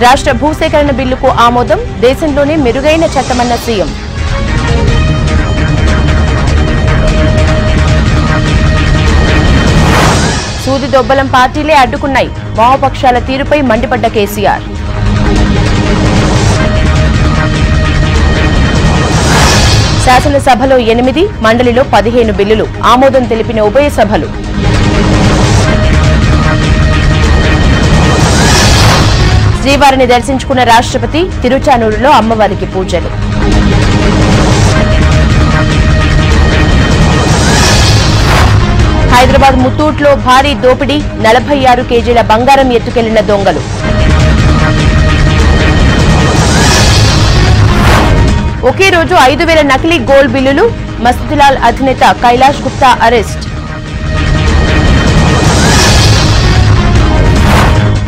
రాష్ట్ర భూసేకరణ బిల్లుకు ఆమోదం, దేశంలోనే మెరుగైన చట్టమన్న సీఎం. సూది దొబ్బలం పార్టీలే అడ్డుకున్నాయి, వామపక్షాల తీరుపై మండిపడ్డ కేసీఆర్. శాసనసభలో 8, మండలిలో 15 బిల్లులు ఆమోదం తెలిపిన ఉభయ సభలు. శ్రీవారిని దర్శించుకున్న రాష్ట్రపతి, తిరుచానూరులో అమ్మవారికి పూజలు. హైదరాబాద్ ముత్తూట్లో భారీ దోపిడీ, 46 కేజీల బంగారం ఎత్తుకెళ్లిన దొంగలు. ఒకే రోజు 5,000 నకిలీ గోల్డ్ బిల్లులు, మస్తీలాల్ అధినేత కైలాష్ గుప్తా అరెస్ట్.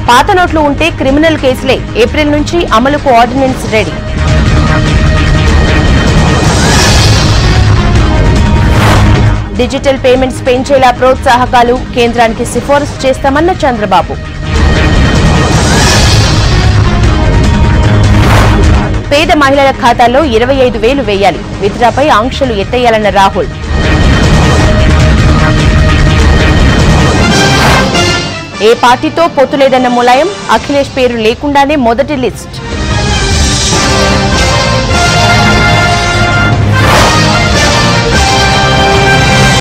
పాత నోట్లు ఉంటే క్రిమినల్ కేసులే, ఏప్రిల్ నుంచి అమలుకు ఆర్డినెన్స్ రెడీ. డిజిటల్ పేమెంట్స్ పెంచేలా ప్రోత్సాహకాలు కేంద్రానికి సిఫారసు చేస్తామన్న చంద్రబాబు. పేద మహిళల ఖాతాల్లో 25,000 వేయాలి, విత్డ్రాపై ఆంక్షలు ఎత్తేయాలన్న రాహుల్. ఏ పార్టీతో పొత్తు లేదన్న ములాయం, అఖిలేష్ పేరు లేకుండానే మొదటి లిస్ట్.